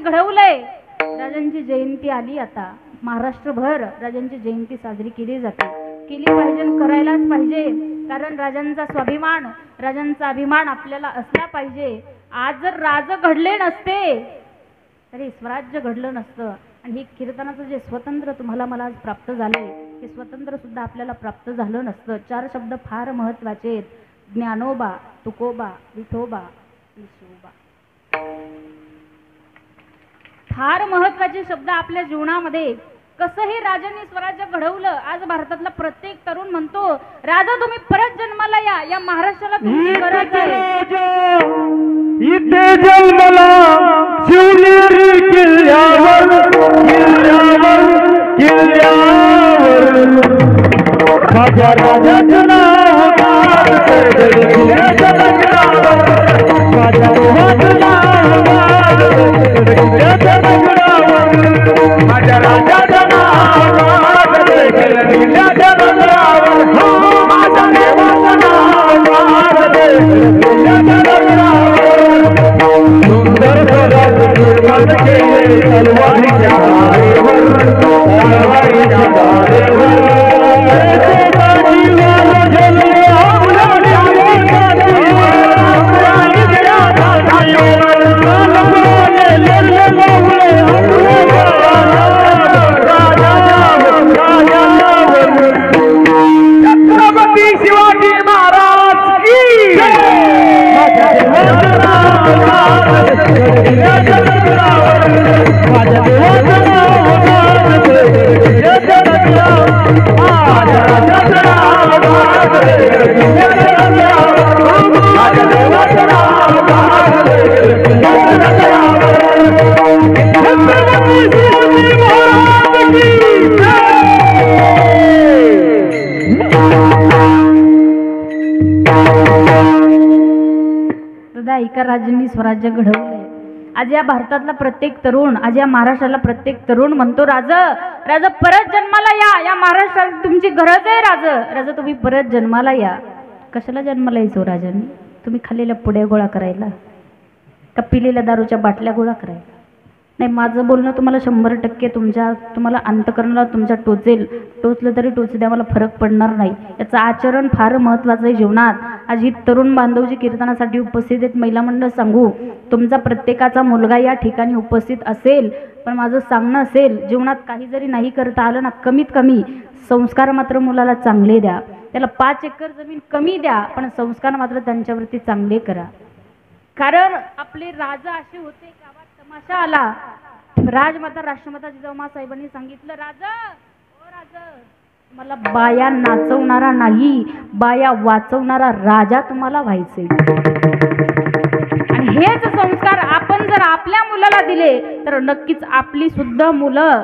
घडवलंय. राजांची जयंती आली आता, महाराष्ट्रभर राजांची जयंती साजरी केली जाते, केली पाहिजे, करायलाच पाहिजे. कारण राजांचा स्वाभिमान, राजांचा अभिमान आपल्याला असला पाहिजे. आज जर राज घडले नसते तरी स्वराज्य घडलं नसतं. आणि हे कीर्तनाचं जे स्वतंत्र तुम्हाला मला आज प्राप्त झालंय, हे स्वतंत्र सुद्धा आपल्याला प्राप्त झालं नसतं. 4 शब्द फार महत्त्वाचे आहेत: ज्ञानोबा, तुकोबा, विठोबा आणि शिवबा. फार महत्त्वाचे शब्द आपल्या जीवनामध्ये. कसंही राजांनी स्वराज्य घडवलं. आज भारतातला प्रत्येक तरुण म्हणतो, राजा तुम्ही परत जन्माला या, या महाराष्ट्राला तुमची गरज आहे. इथे जन्मला शिवनेरी किल्ल्यावर, किल्ल्यावर, किल्ल्यावर माझ्या राजाचं नाव, किल्ल्याचं लग्नावर माझ्या राजाचं नाव, किल्ल्याचं लग्नावर माझ्या राजाचं नाव, किल्ल्याच्या लग्नावर माझ्या देवाचं नाव, किल्ल्याच्या लग्नावर सुंदर निर्माण केले तलवारीच्या धारेवर, तलवारीच्या धारेवर छत्रपती शिवाजी महाराज की एका राजांनी स्वराज्य घडवलंय. आज या भारतातला प्रत्येक तरुण, आज या महाराष्ट्राला प्रत्येक तरुण म्हणतो, राजा, राजा परत जन्माला या, या महाराष्ट्रात तुमची गरज आहे. राजा, राजा तुम्ही परत जन्माला या. कशाला जन्माला यायचो राजांनी? तुम्ही खाल्लेल्या पुड्या गोळा करायला का पिलेल्या दारूच्या बाटल्या गोळा करायला? नाही, माझं बोलणं तुम्हाला 100% तुम्हाला अंतकरणाला तुमच्या टोचेल. टोचलं तरी टोचू द्या, मला फरक पडणार नाही. याचं आचरण फार महत्त्वाचं आहे जीवनात. आज ही तरुण बांधव जी कीर्तनासाठी उपस्थित आहेत, महिला मंडळ सांगू, तुमचा प्रत्येकाचा मुलगा या ठिकाणी उपस्थित असेल, पण माझं सांगणं असेल, जीवनात काही जरी नाही करता आलं ना, कमीत कमी संस्कार मात्र मुलाला चांगले द्या. त्याला 5 एकर जमीन कमी द्या, पण संस्कार मात्र त्यांच्यावरती चांगले करा. कारण आपले राजा असे होते, गावात तमाशा आला, राजमाता राष्ट्रमाता जिजाऊ साहेबांनी सांगितलं, राजा, ओ राजा, मला बाया नाचवणारा नाही, बाया वाचवणारा राजा तुम्हाला व्हायचे. आणि हेच संस्कार आपण जर आपल्या मुलाला दिले तर नक्कीच आपली सुद्धा मुलं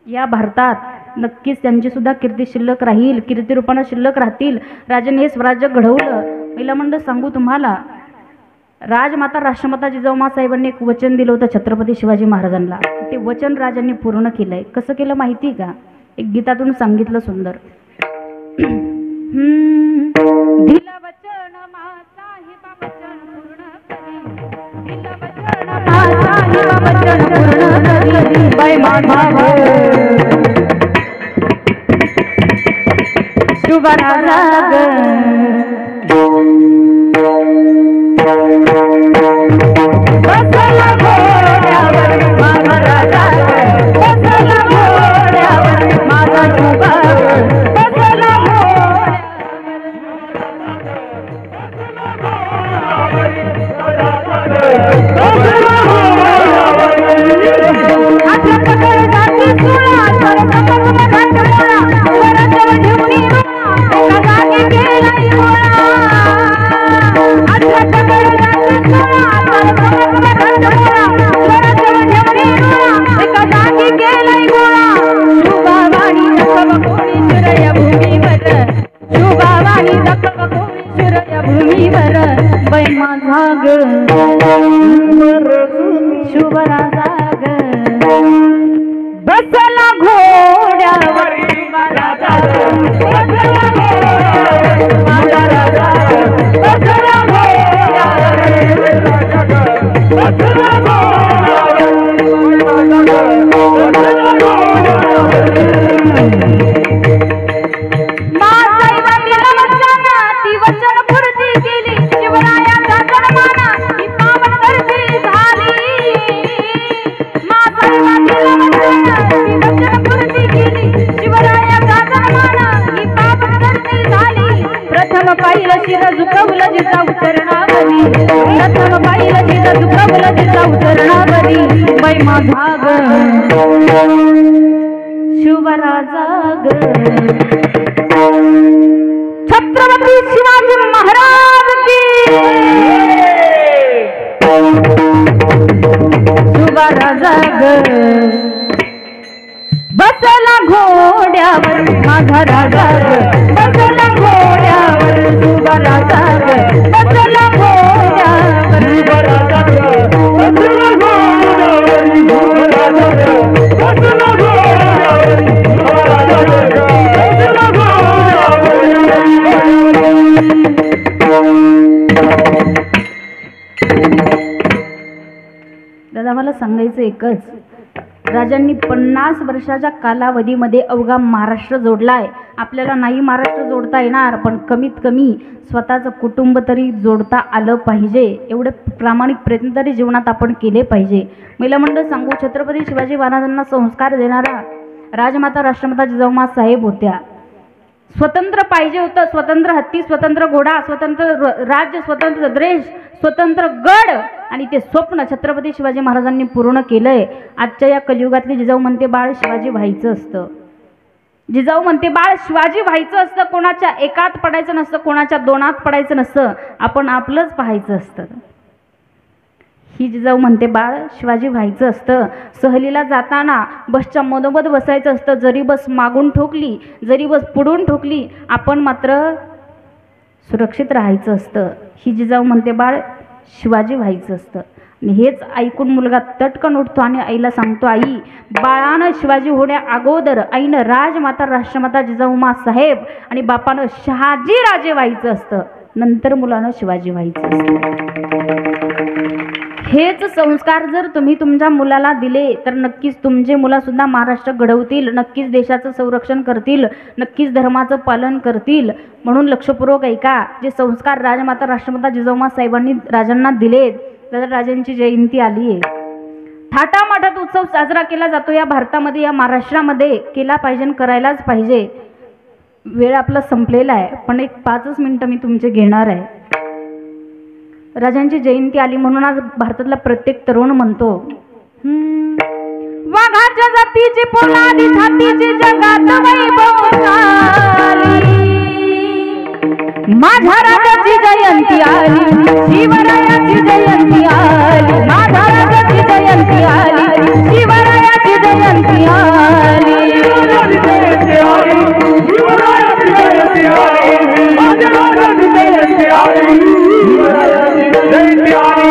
या भारतात नक्कीच त्यांची सुद्धा कीर्ती शिल्लक राहील, कीर्तिरूपाने शिल्लक राहतील. राजाने हे स्वराज्य घडवलं. पहिला मंडळ सांगू तुम्हाला, राजमाता राष्ट्रमाता जिजाऊ साहेबांनी एक वचन दिलं होतं छत्रपती शिवाजी महाराजांना. ते वचन राजांनी पूर्ण केलंय. कसं केलं माहिती का? एक गीतातून सांगितलं सुंदर. दिलं वचन साहेबा वचन पूर्ण करी, दिलं वचन साहेबा वचन पूर्ण करी, बैमान शुभ राजा बसला घोड्यावर माझा राजा, बसला घोड्यावर माझा शुभा, बसला घोड्यावर आता पकड जाती सोळा, तर समोर घाट मोळा, वरजवळ ठेवणी रोळा, जागी केलाय गोळा. आता पकड जाती सोळा, तर समोर घाट मोळा, वरजवळ ठेवणी रोळा, जागी केलाय गोळा. शुभावाणी दखव कोणी शिरय भूमीवर, शुभावाणी दखव कोणी शिरय भूमीवर, बैमाझा ग शुभ राजा ग, बसला घोड्यावर राजा, बसला घोड्यावर माझा राजा, बसला घोड्यावर बसला घोड्यावर माझा ग शिवराजा ग छत्रपती शिवाजी महाराज की शिवराजा ग बसला घोड्यावर माझा राजा ग बसला घोड्यावर शिवराजा ग बसला घोड्यावर शिवराजा ग बसला घोड्यावर शिवराजा ग बसला घोड्यावर शिवराजा ग बसला दादा मला सांगायचं एकच, राजांनी 50 वर्षाच्या कालावधीमध्ये अवघा महाराष्ट्र जोडलाय. आपल्याला नाही महाराष्ट्र जोडता येणार, पण कमीत कमी स्वतःचं कुटुंब तरी जोडता आलं पाहिजे. एवढे प्रामाणिक प्रयत्न तरी जीवनात आपण केले पाहिजे. महिला मंडळ सांगू, छत्रपती शिवाजी महाराजांना संस्कार देणारा राजमाता राष्ट्रमाता जिजाऊमा साहेब होत्या. स्वतंत्र पाहिजे होतं, स्वतंत्र हत्ती, स्वतंत्र घोडा, स्वतंत्र राज्य, स्वतंत्र देश, स्वतंत्र गड, आणि ते स्वप्न छत्रपती शिवाजी महाराजांनी पूर्ण केलंय. आजच्या या कलियुगातली जिजाऊ म्हणते बाळ शिवाजी व्हायचं असतं. जिजाऊ म्हणते बाळ शिवाजी व्हायचं असतं. कोणाच्या एकात पडायचं नसतं, कोणाच्या दोनात पडायचं नसतं, आपण आपलंच पाहायचं असतं. ही जिजाऊ म्हणते बाळ शिवाजी व्हायचं असतं. सहलीला जाताना बसच्या मधोमध बसायचं असतं. जरी बस मागून ठोकली, जरी बस पुढून ठोकली, आपण मात्र सुरक्षित राहायचं असतं. ही जिजाऊ म्हणते बाळ शिवाजी व्हायचं असतं. आणि हेच ऐकून मुलगा तटकन उठतो आणि आईला सांगतो, आई बाळानं शिवाजी होण्या अगोदर आईनं राजमाता राष्ट्रमाता जिजाऊमा साहेब आणि बापानं शहाजी राजे व्हायचं असतं, नंतर मुलानं शिवाजी व्हायचं असतं. हेच संस्कार जर तुम्ही तुमच्या मुलाला दिले तर नक्कीच तुमचे मुलंसुद्धा महाराष्ट्र घडवतील, नक्कीच देशाचं संरक्षण करतील, नक्कीच धर्माचं पालन करतील. म्हणून लक्षपूर्वक ऐका, जे संस्कार राजमाता राष्ट्रमाता जिजाऊमा साहेबांनी राजांना दिलेत. राजांची जयंती आली आहे, थाटामाटात उत्सव साजरा केला जातो या भारतामध्ये, या महाराष्ट्रामध्ये. केला पाहिजे, करायलाच पाहिजे. वेळ आपला संपलेला आहे, पण एक 5 मिनिटं मी तुमचे घेणार आहे. राजांची जयंती आली म्हणून आज भारतातला प्रत्येक तरुण म्हणतो, वाघाच्या जातीची पोलादी छातीची जगात वैभवशाली, माझ्या राजाची जयंती आली, शिवरायाची जयंती आली, माझ्या राजाची जयंती आली, शिवरायाची जयंती आली, शिवरायाची जयंती आली, शिवरायाची जयंती आली, माझ्या राजाची जयंती आली, जयंती आली.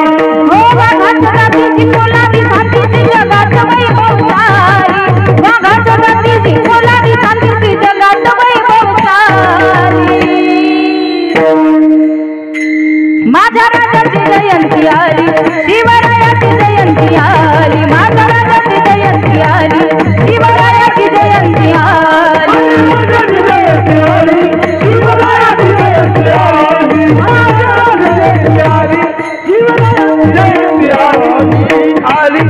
हो वाघाच्या जातीची पोलादी छातीची जगात वैभवशाली, वाघाच्या जातीची पोलादी छातीची जगात वैभवशाली, माझ्या राजाची जयंती आली, शिवरायाची जयंती आली, माझ्या राजाची जयंती आली, शिवरायाची जयंती आली, माझ्या जयंती आली, शिवरायाची जयंती आली, माझ्या जयंती आली, शिवरायाची जयंती आली.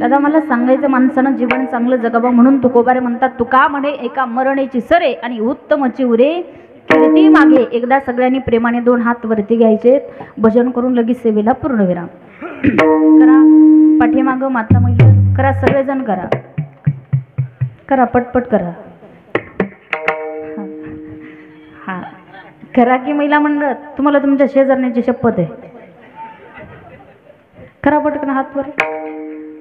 दादा मला सांगायचं, माणसानं जीवन चांगलं जगावं म्हणून तुकोबारे म्हणतात, तुका म्हणे एका मरणेची सरे आणि उत्तमची उरे कीर्ती मागे. एकदा सगळ्यांनी प्रेमाने 2 हात वरती घ्यायचे, भजन करून लगेच सेवेला पूर्णविराम करा. पाठीमागं माता महिला करा, सगळेजण करा, करा पटपट करा. हा करा की महिला मंडळ, तुम्हाला तुमच्या शेजारण्याची शपथ आहे. करा पटकन हात वर.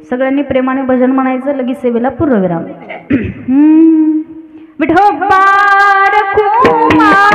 सगळ्यांनी प्रेमाने भजन म्हणायचं, लगेच सेवेला पूर्णविराम. विठोबार कुमार